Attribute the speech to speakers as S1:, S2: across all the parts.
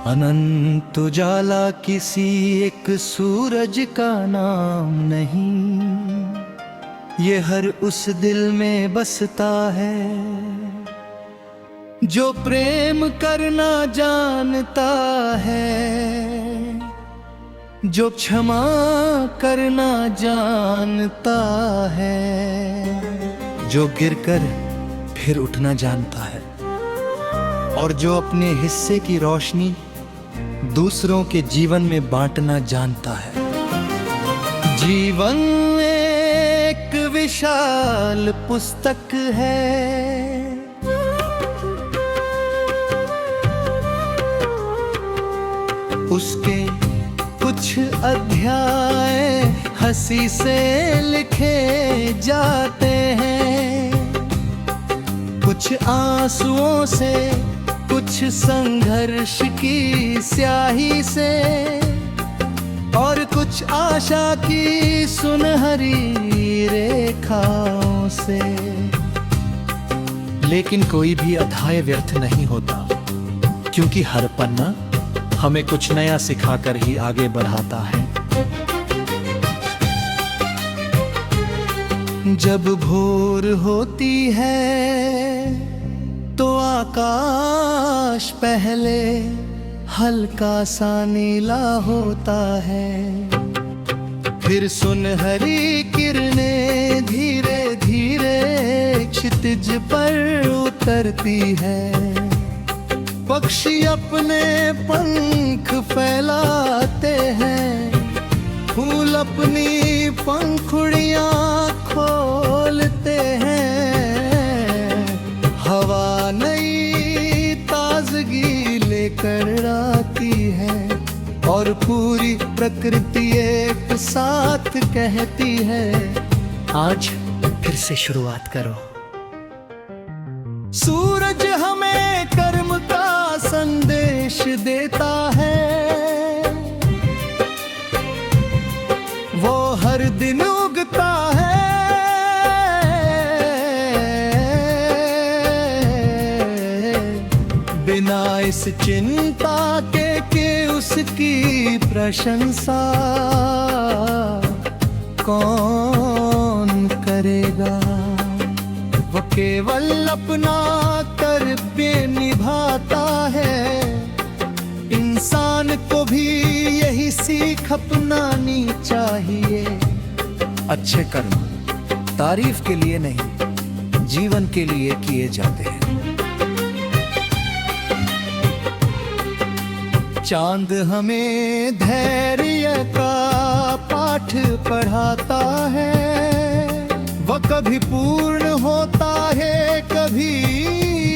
S1: अनंत उजाला किसी एक सूरज का नाम नहीं, ये हर उस दिल में बसता है जो प्रेम करना जानता है, जो क्षमा करना जानता है, जो गिरकर फिर उठना जानता है और जो अपने हिस्से की रोशनी दूसरों के जीवन में बांटना जानता है। जीवन एक विशाल पुस्तक है, उसके कुछ अध्याय हंसी से लिखे जाते हैं, कुछ आंसुओं से, कुछ संघर्ष की स्याही से, और कुछ आशा की सुनहरी रेखाओं से। लेकिन कोई भी अध्याय व्यर्थ नहीं होता, क्योंकि हर पन्ना हमें कुछ नया सिखाकर ही आगे बढ़ाता है। जब भोर होती है तो आकाश पहले हल्का सा नीला होता है, फिर सुनहरी किरणें धीरे धीरे क्षितिज पर उतरती है। पक्षी अपने पंख फैलाते हैं, फूल अपनी पंखुड़ियां खोलते हैं, हवा नई ताजगी लेकर आती है, और पूरी प्रकृति एक साथ कहती है, आज फिर से शुरुआत करो। सूरज हमें कर्म का संदेश देता है, वो हर दिन उगता है, बिना इस चिंता के कि उसकी प्रशंसा कौन करेगा। वो केवल अपना कर्तव्य निभाता है, इंसान को भी यही सीख अपनानी चाहिए। अच्छे कर्म तारीफ के लिए नहीं, जीवन के लिए किए जाते हैं। चांद हमें धैर्य का पाठ पढ़ाता है, वह कभी पूर्ण होता है, कभी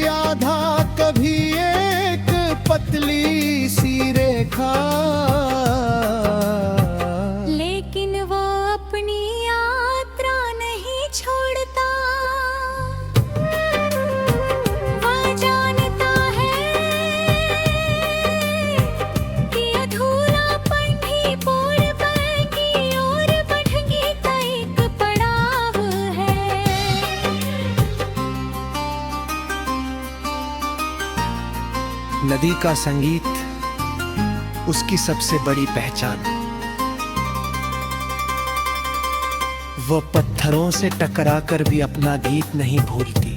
S1: आधा, कभी एक पतली सी रेखा,
S2: लेकिन वो अपनी यात्रा नहीं छोड़ता। वो जानता है कि अधूरापन भी पूर्ण की ओर बढ़ने का एक पड़ाव है।
S1: नदी का संगीत उसकी सबसे बड़ी पहचान। वो पत्थरों से टकराकर भी अपना गीत नहीं भूलती,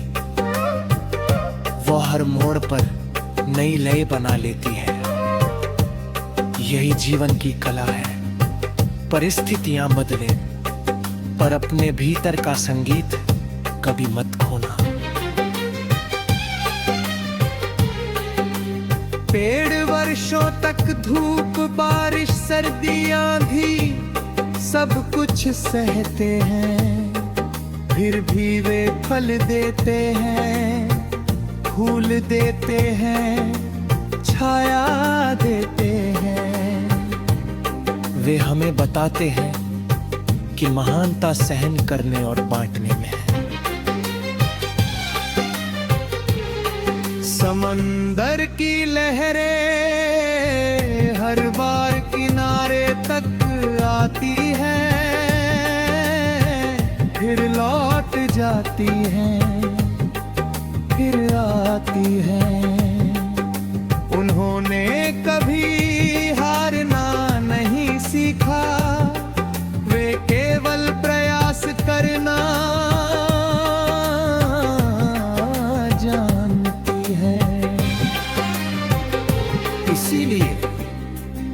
S1: वो हर मोड़ पर नई लय बना लेती है। यही जीवन की कला है। परिस्थितियां बदले पर अपने भीतर का संगीत कभी मत खोना। पेड़ वर्षों तक धूप, बारिश, सर्दियां भी सब कुछ सहते हैं, फिर भी वे फल देते हैं, फूल देते हैं, छाया देते हैं। वे हमें बताते हैं कि महानता सहन करने और बांटने में है। समंदर की लहरें हर बार किनारे तक आती हैं, फिर लौट जाती हैं, फिर आती हैं। उन्होंने कभी हारना नहीं सीखा, वे केवल प्रयास करना जानती है। इसीलिए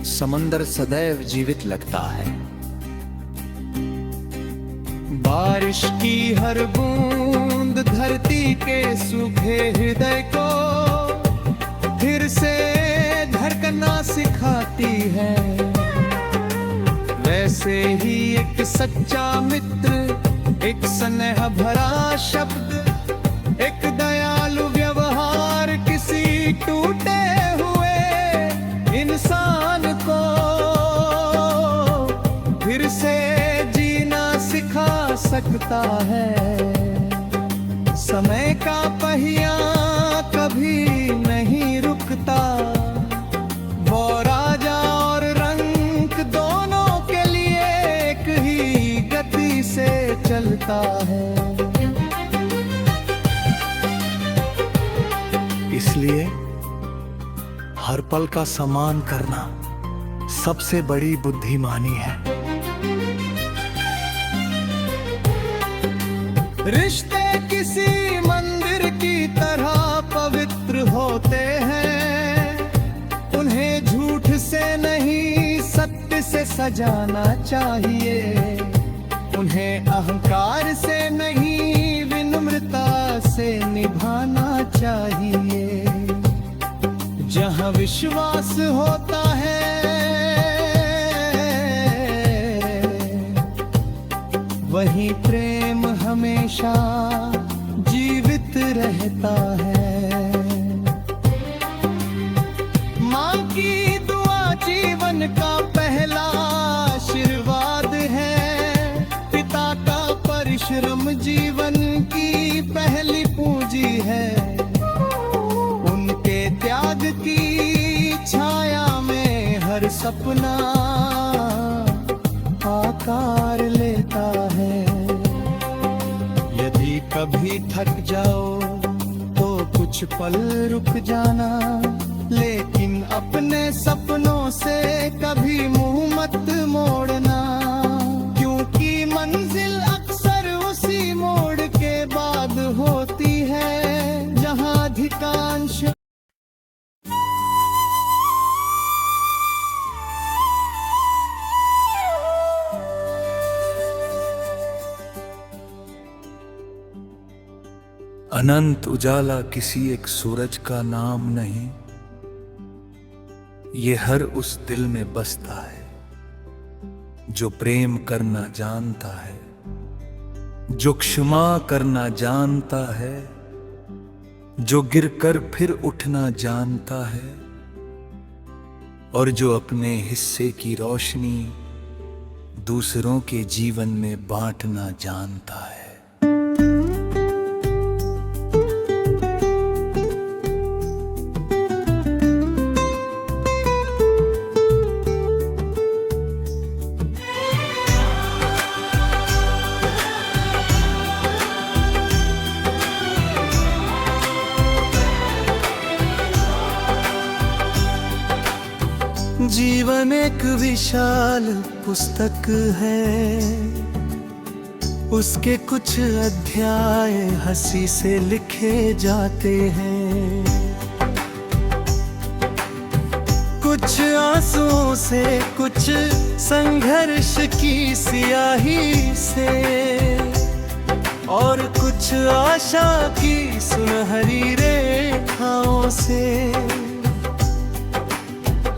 S1: समंदर सदैव जीवित लगता है। बारिश की हर बूंद धरती के सूखे हृदय को फिर से धड़कना सिखाती है। वैसे ही एक सच्चा मित्र, एक स्नेह भरा शब्द, एक दयालु व्यवहार किसी टूटे हुए इंसान को फिर से जीना सिखा सकता है। समय का पहिया कभी नहीं रुकता, वो राजा और रंक दोनों के लिए एक ही गति से चलता है। इसलिए हर पल का सम्मान करना सबसे बड़ी बुद्धिमानी है। रिश्ते किसी मंदिर की तरह पवित्र होते हैं, उन्हें झूठ से नहीं सत्य से सजाना चाहिए। उन्हें अहंकार से नहीं विनम्रता से निभाना चाहिए। जहाँ विश्वास होता है वहीं प्रेम हमेशा जीवित रहता है। माँ की दुआ जीवन का पहला आशीर्वाद है। पिता का परिश्रम जीवन की पहली पूंजी है। उनके त्याग की छाया में हर सपना आकार लेता है। यदि कभी थक जाओ तो कुछ पल रुक जाना, लेकिन अपने सपनों से कभी मुंह मत मोड़ना, क्योंकि मंजिल अक्सर उसी मोड़ के बाद होती है जहां अधिकांश अनंत उजाला किसी एक सूरज का नाम नहीं, ये हर उस दिल में बसता है जो प्रेम करना जानता है, जो क्षमा करना जानता है, जो गिरकर फिर उठना जानता है, और जो अपने हिस्से की रोशनी दूसरों के जीवन में बांटना जानता है। जीवन एक विशाल पुस्तक है, उसके कुछ अध्याय हंसी से लिखे जाते हैं, कुछ आंसुओं से, कुछ संघर्ष की सियाही से, और कुछ आशा की सुनहरी रेखाओं से।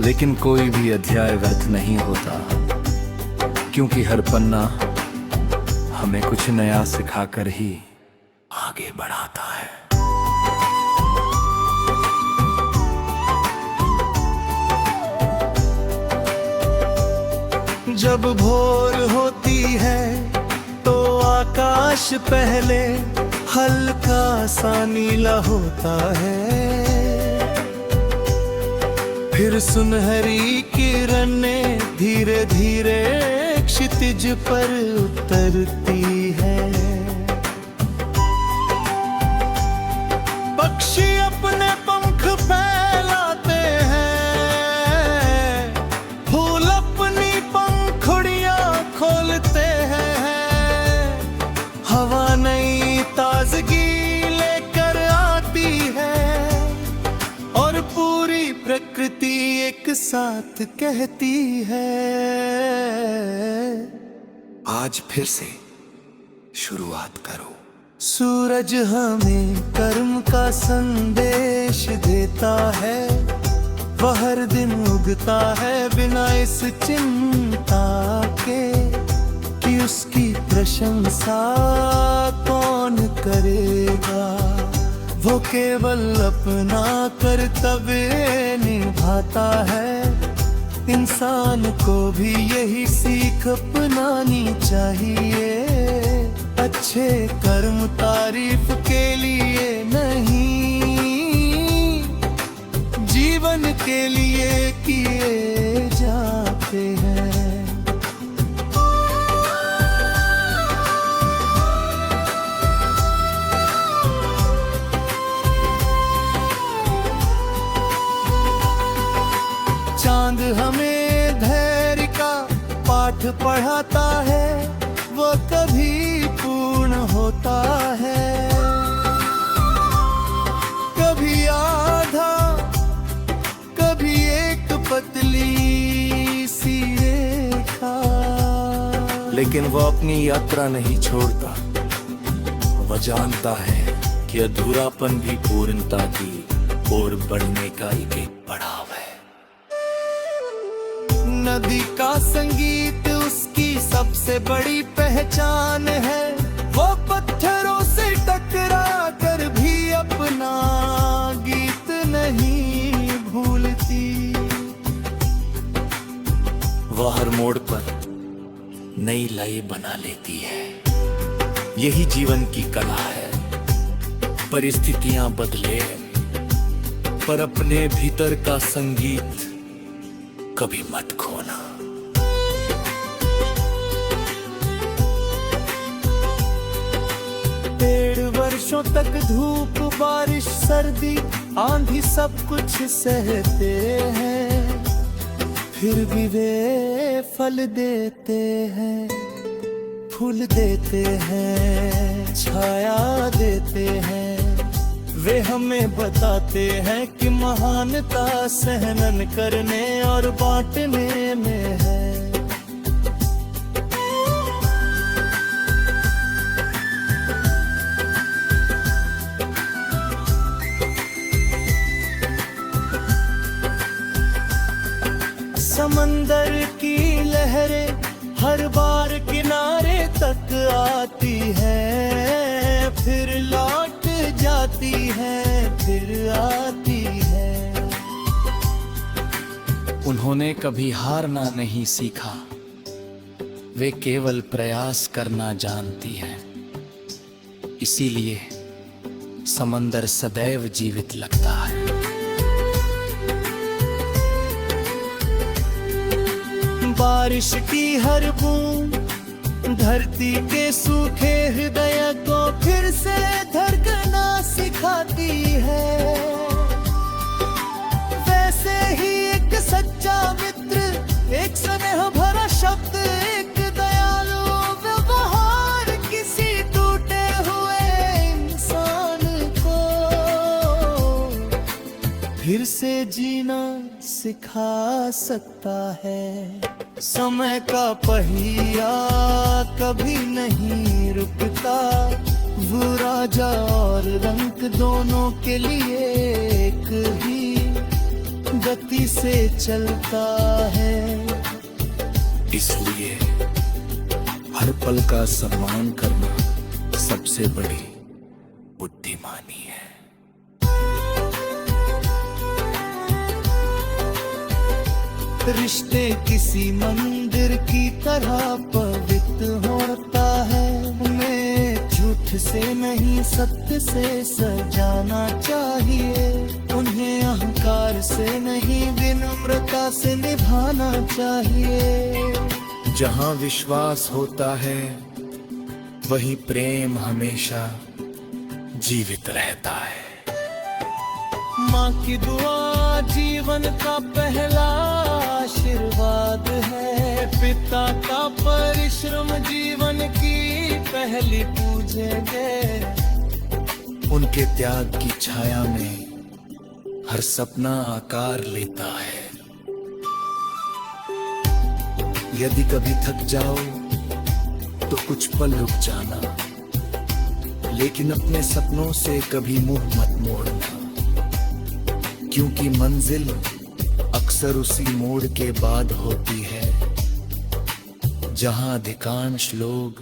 S1: लेकिन कोई भी अध्याय व्यर्थ नहीं होता, क्योंकि हर पन्ना हमें कुछ नया सिखाकर ही आगे बढ़ाता है। जब भोर होती है तो आकाश पहले हल्का सा नीला होता है, फिर सुनहरी किरणें धीरे धीरे क्षितिज पर उतरती है। पक्षी अपने पंख फैलाते प्रकृति एक साथ कहती है, आज फिर से शुरुआत करो। सूरज हमें कर्म का संदेश देता है, वह हर दिन उगता है बिना इस चिंता के कि उसकी प्रशंसा कौन करेगा। वो केवल अपना कर्तव्य निभाता है, इंसान को भी यही सीख अपनानी चाहिए। अच्छे कर्म तारीफ के लिए नहीं, जीवन के लिए किए जाते हैं। चांद हमें धैर्य का पाठ पढ़ाता है, वो कभी पूर्ण होता है, कभी आधा, कभी एक पतली सी रेखा। लेकिन वो अपनी यात्रा नहीं छोड़ता, वह जानता है कि अधूरापन भी पूर्णता की ओर बढ़ने का एक पड़ाव है। नदी का संगीत उसकी सबसे बड़ी पहचान है, वो पत्थरों से टकरा कर भी अपना गीत नहीं भूलती। वह हर मोड़ पर नई लय बना लेती है, यही जीवन की कला है। परिस्थितियां बदले पर अपने भीतर का संगीत कभी मत खोना। पेड़ वर्षों तक धूप बारिश सर्दी आंधी सब कुछ सहते हैं, फिर भी वे फल देते हैं, फूल देते हैं, छाया देते हैं। वे हमें बताते हैं कि महानता सहन करने और बांटने में है। समंदर की लहरें हर बार किनारे तक आती है, फिर लौट जाती है, फिर आती है। उन्होंने कभी हारना नहीं सीखा, वे केवल प्रयास करना जानती हैं। इसीलिए समंदर सदैव जीवित लगता है। बारिश की हर बूंद धरती के सूखे हृदय को फिर से धड़कना सिखाती है। वैसे ही एक सच्चा मित्र, एक स्नेह भरा शब्द, एक दयालु व्यवहार किसी टूटे हुए इंसान को फिर से जीना सिखा सकता है। समय का पहिया कभी नहीं रुकता, वो राजा और रंक दोनों के लिए एक ही गति से चलता है। इसलिए हर पल का सम्मान करना सबसे बड़ी बुद्धिमानी है। रिश्ते किसी मंदिर की तरह पवित्र होता है, उन्हें झूठ से नहीं सत्य से सजाना चाहिए। उन्हें अहंकार से नहीं विनम्रता से निभाना चाहिए। जहाँ विश्वास होता है वही प्रेम हमेशा जीवित रहता है। माँ की दुआ जीवन का पहला आशीर्वाद है, पिता का परिश्रम जीवन की पहली पूजेंगे। उनके त्याग की छाया में हर सपना आकार लेता है। यदि कभी थक जाओ तो कुछ पल रुक जाना, लेकिन अपने सपनों से कभी मुंह मत मोड़ना, क्योंकि मंजिल अक्सर उसी मोड़ के बाद होती है जहां अधिकांश लोग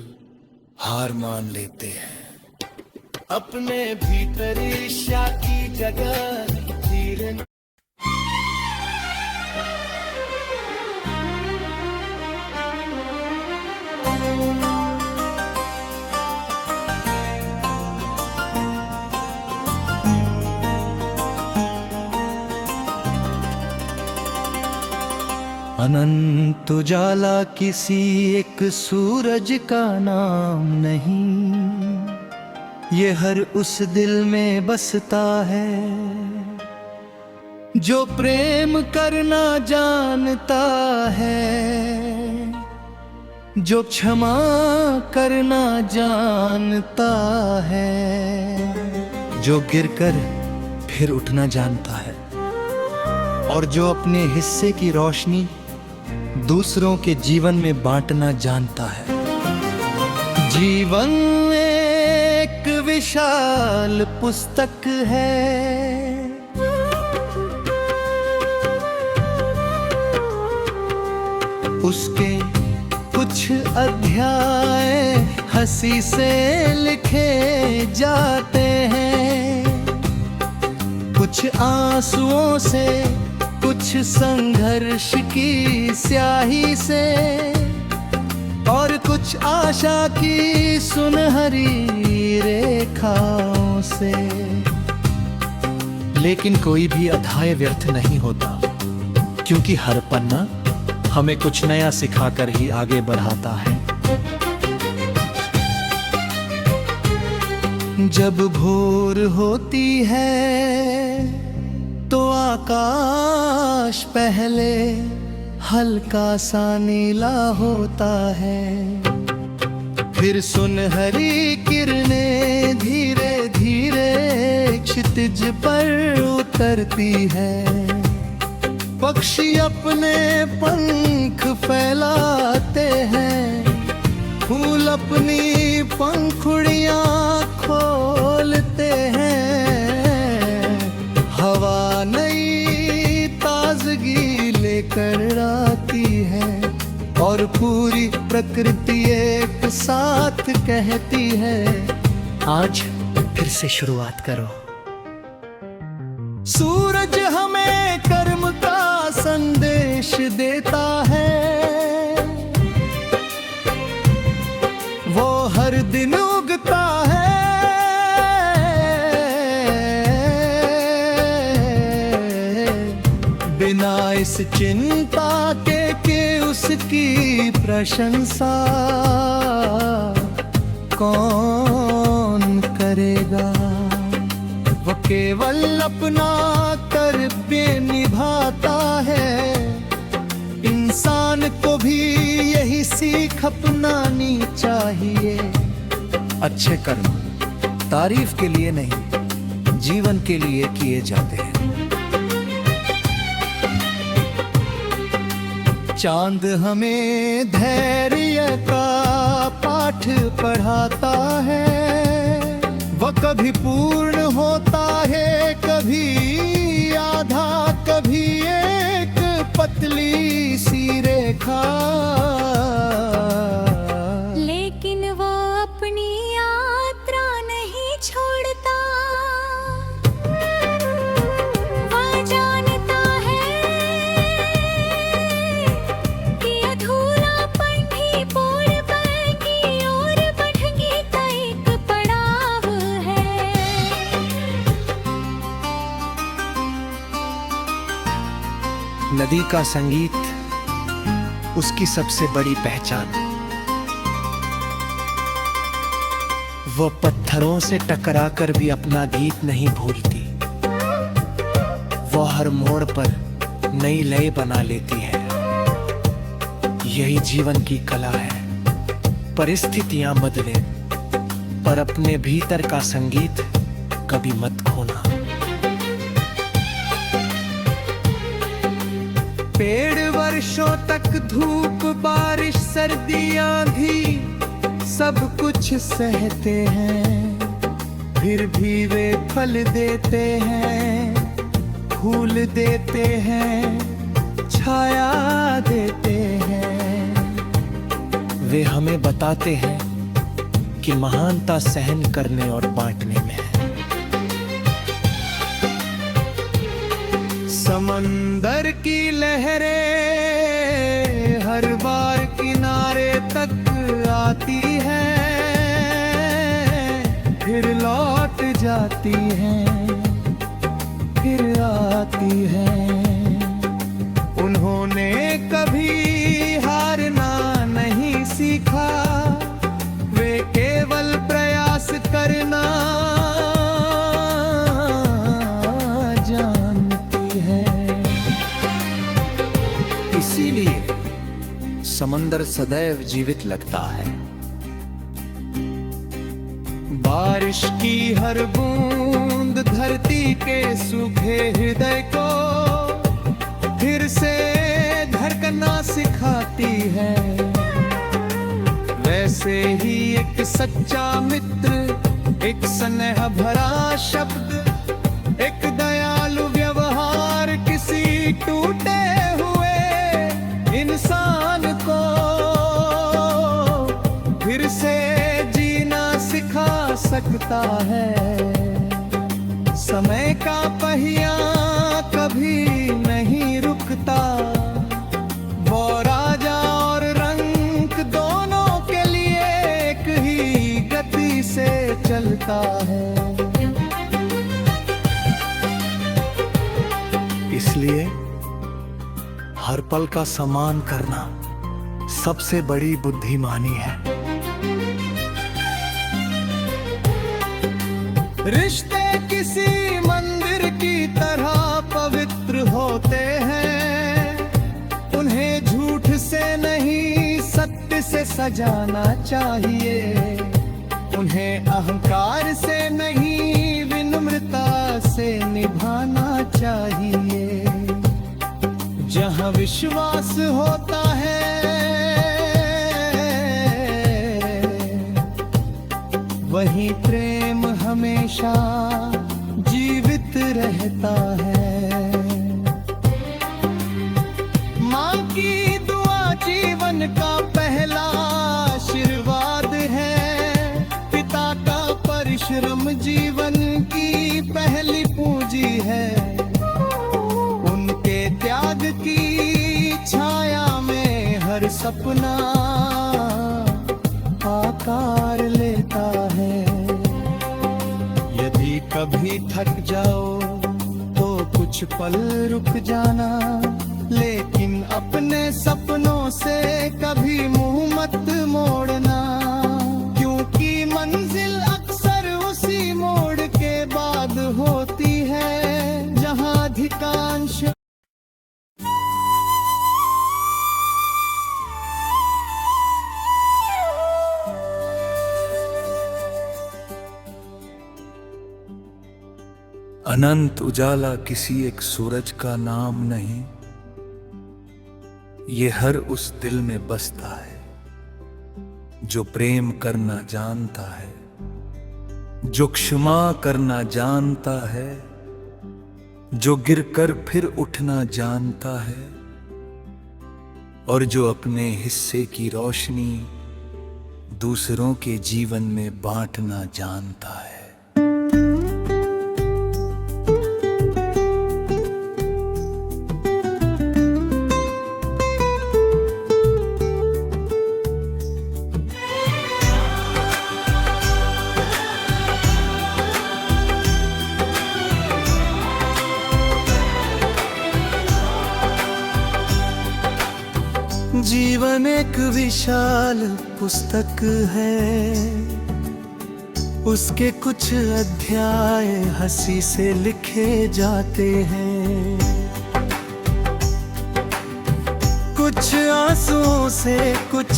S1: हार मान लेते हैं। अपने भीतर ईर्ष्या की जगह धीरे अनंत उजाला किसी एक सूरज का नाम नहीं, ये हर उस दिल में बसता है जो प्रेम करना जानता है, जो क्षमा करना जानता है, जो गिरकर फिर उठना जानता है, और जो अपने हिस्से की रोशनी दूसरों के जीवन में बांटना जानता है। जीवन एक विशाल पुस्तक है, उसके कुछ अध्याय हंसी से लिखे जाते हैं, कुछ आंसुओं से, कुछ संघर्ष की स्याही से, और कुछ आशा की सुनहरी रेखाओं से। लेकिन कोई भी अध्याय व्यर्थ नहीं होता, क्योंकि हर पन्ना हमें कुछ नया सिखाकर ही आगे बढ़ाता है। जब भोर होती है तो आकाश पहले हल्का सा नीला होता है, फिर सुनहरी किरणें धीरे धीरे क्षितिज पर उतरती है। पक्षी अपने पंख फैलाते हैं, फूल अपनी पंखुड़ियां खोलते हैं, हवा नई ताजगी लेकर आती है, और पूरी प्रकृति एक साथ कहती है, आज फिर से शुरुआत करो। सूरज हमें कर्म का संदेश देता है, वो हर दिन उगता है, बिना इस चिंता के कि उसकी प्रशंसा कौन करेगा। वो केवल अपना कर्तव्य निभाता है, इंसान को भी यही सीख अपनानी चाहिए। अच्छे कर्म तारीफ के लिए नहीं, जीवन के लिए किए जाते हैं। चांद हमें धैर्य का पाठ पढ़ाता है, वह कभी पूर्ण होता है, कभी आधा, कभी एक पतली सी रेखा,
S2: लेकिन वो अपनी यात्रा नहीं छोड़ता। वो जानता है कि अधूरापन भी पूर्ण पल की ओर बढ़ने का एक पड़ाव है।
S1: नदी का संगीत उसकी सबसे बड़ी पहचान। वो पत्थरों से टकराकर भी अपना गीत नहीं भूलती, वो हर मोड़ पर नई लय बना लेती है। यही जीवन की कला है। परिस्थितियां बदले पर अपने भीतर का संगीत कभी मत खोना। पेड़ वर्षों तक धूप बारिश सर्दी आंधी सब कुछ सहते हैं, फिर भी वे फल देते हैं, फूल देते हैं, छाया देते हैं। वे हमें बताते हैं कि महानता सहन करने और बांटने में है। समंदर की लहरें हर बार किनारे तक आती हैं, फिर लौट जाती हैं, फिर आती हैं। उन्होंने कभी हारना नहीं सीखा, वे केवल प्रयास करना जानती हैं। इसीलिए समंदर सदैव जीवित लगता है। बारिश की हर बूंद धरती के सूखे हृदय को फिर से धड़कना सिखाती है। वैसे ही एक सच्चा मित्र, एक स्नेह भरा शब्द, एक दयालु व्यवहार किसी टूटे हुए इंसान को फिर से जीना सिखा सकता है। समय का पहिया कभी नहीं रुकता, वो राजा और रंक दोनों के लिए एक ही गति से चलता है। इसलिए हर पल का सम्मान करना सबसे बड़ी बुद्धिमानी है। रिश्ते किसी मंदिर की तरह पवित्र होते हैं, उन्हें झूठ से नहीं सत्य से सजाना चाहिए। उन्हें अहंकार से नहीं विनम्रता से निभाना चाहिए। जहाँ विश्वास होता है वहीं प्रेम हमेशा जीवित रहता है। माँ की दुआ जीवन का पहला आशीर्वाद है, पिता का परिश्रम जीवन की पहली पूंजी है। उनके त्याग की छाया में हर सपना आकार लेता है। यदि कभी थक जाओ तो कुछ पल रुक जाना, लेकिन अपने सपनों से कभी मुंह मत मोड़ना, क्योंकि मंजिल अक्सर उसी मोड़ के बाद होती है जहां अधिकांश अनंत उजाला किसी एक सूरज का नाम नहीं, ये हर उस दिल में बसता है जो प्रेम करना जानता है, जो क्षमा करना जानता है, जो गिरकर फिर उठना जानता है, और जो अपने हिस्से की रोशनी दूसरों के जीवन में बांटना जानता है। जीवन एक विशाल पुस्तक है, उसके कुछ अध्याय हंसी से लिखे जाते हैं, कुछ आंसुओं से, कुछ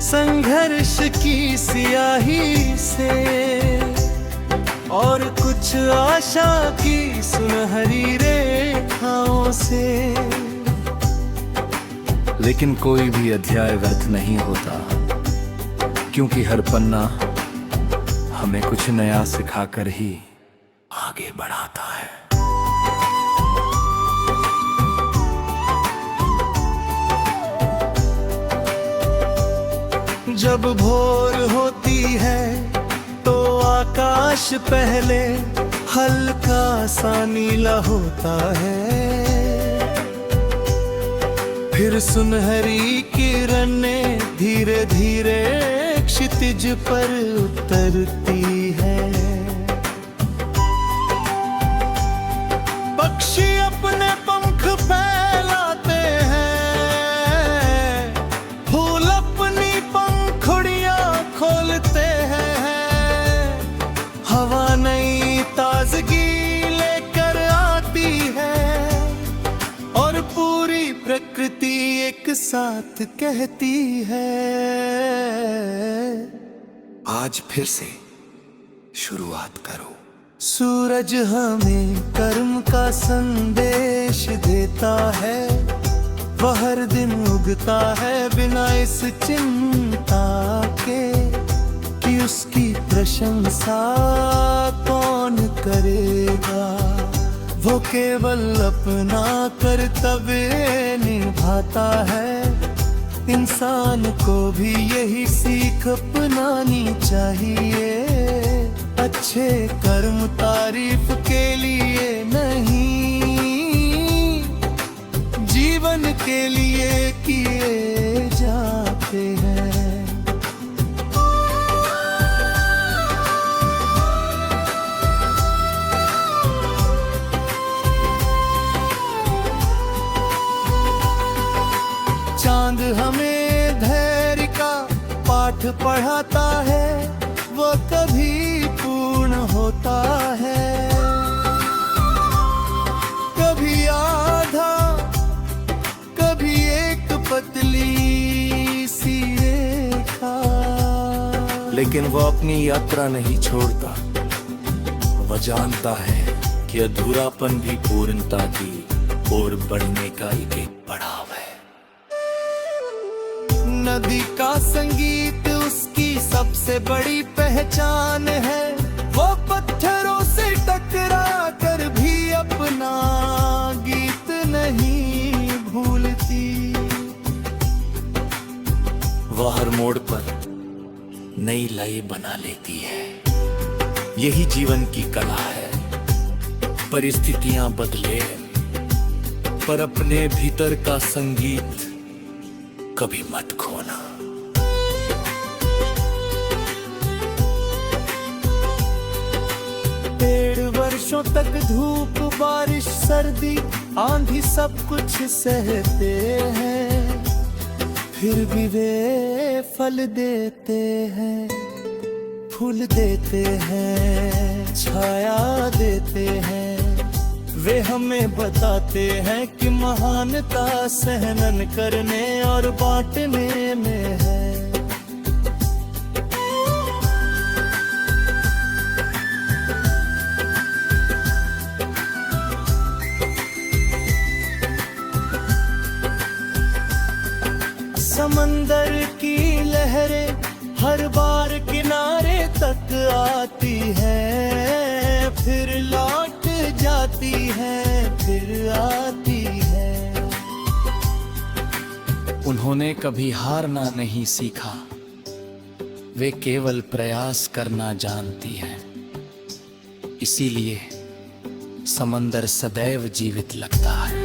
S1: संघर्ष की सियाही से, और कुछ आशा की सुनहरी रेखाओं से।
S3: लेकिन कोई भी अध्याय व्यर्थ नहीं होता, क्योंकि हर पन्ना हमें कुछ नया सिखाकर ही आगे बढ़ाता है।
S1: जब भोर होती है तो आकाश पहले हल्का सा नीला होता है, फिर सुनहरी किरणें धीरे धीरे क्षितिज पर उतरती है। पक्षी अपने पंख फैलाते हैं, फूल अपनी पंखुड़ियां खोलते हैं, हवा नई ताजगी लेकर आती है और पूरी प्रकृति एक साथ कहती है, आज फिर से शुरुआत करो। सूरज हमें कर्म का संदेश देता है, वह हर दिन उगता है बिना इस चिंता के कि उसकी प्रशंसा कौन करेगा। वो केवल अपना कर्तव्य निभाता है, इंसान को भी यही सीख अपनानी चाहिए। अच्छे कर्म तारीफ के लिए नहीं, जीवन के लिए किए जाते हैं। चांद हमें धैर्य का पाठ पढ़ाता है, वो कभी पूर्ण होता है, कभी आधा, कभी एक पतली सी रेखा, लेकिन वो अपनी यात्रा नहीं छोड़ता। वह जानता है कि अधूरापन भी पूर्णता की ओर बढ़ने का एक पड़ाव है। नदी का संगीत उसकी सबसे बड़ी पहचान है, वो पत्थरों से टकरा कर भी अपना गीत नहीं भूलती। वह हर मोड़ पर नई लय बना लेती है, यही जीवन की कला है। परिस्थितियां बदले पर अपने भीतर का संगीत कभी मत खोना। पेड़ वर्षों तक धूप बारिश सर्दी आंधी सब कुछ सहते हैं, फिर भी वे फल देते हैं, फूल देते हैं, छाया देते हैं। वे हमें बताते हैं कि महानता सहनन करने और बांटने में है। समंदर की लहरें हर बार किनारे तक आती है, फिर लौट जाती है, फिर आती है।
S3: उन्होंने कभी हारना नहीं सीखा, वे केवल प्रयास करना जानती हैं। इसीलिए समंदर सदैव जीवित लगता है।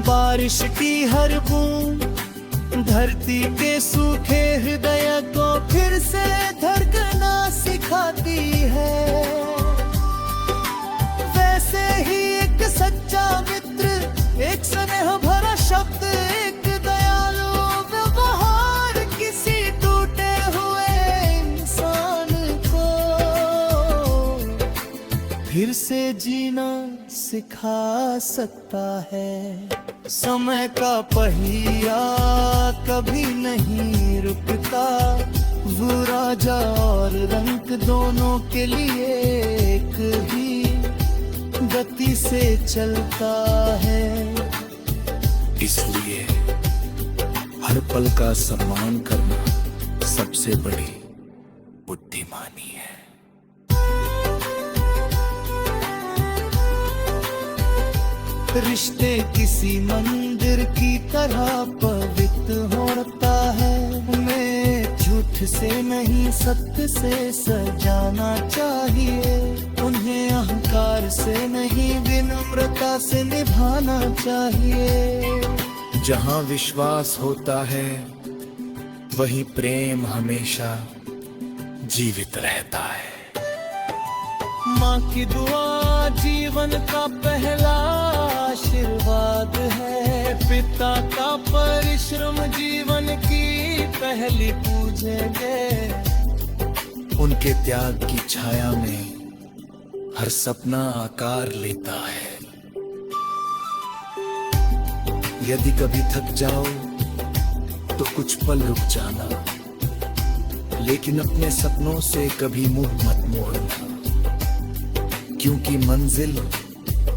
S1: बारिश की हर बूंद धरती के सूखे हृदय को फिर से धड़कना सिखाती है। वैसे ही एक सच्चा मित्र, एक स्नेह भरा शब्द, एक दयालु व्यवहार किसी टूटे हुए इंसान को फिर से जीना सिखा सकता है। समय का पहिया कभी नहीं रुकता, वो राजा और रंक दोनों के लिए एक ही गति बुद्धि से चलता है।
S3: इसलिए हर पल का सम्मान करना सबसे बड़ी बुद्धिमानी है।
S1: रिश्ते किसी मंदिर की तरह पवित्र होता है। हमें झूठ से नहीं सत्य से सजाना चाहिए। उन्हें अहंकार से नहीं विनम्रता से निभाना चाहिए।
S3: जहाँ विश्वास होता है वही प्रेम हमेशा जीवित रहता है।
S1: माँ की दुआ जीवन का पहला आशीर्वाद है। पिता का परिश्रम जीवन की पहली पूजेंगे।
S3: उनके त्याग की छाया में हर सपना आकार लेता है। यदि कभी थक जाओ तो कुछ पल रुक जाना, लेकिन अपने सपनों से कभी मुंह मत मोड़ना, क्योंकि मंजिल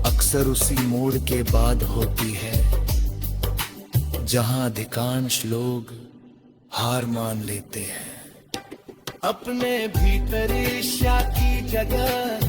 S3: अक्सर उसी मोड़ के बाद होती है जहां अधिकांश लोग हार मान लेते हैं।
S1: अपने भीतर ईर्ष्या की जगह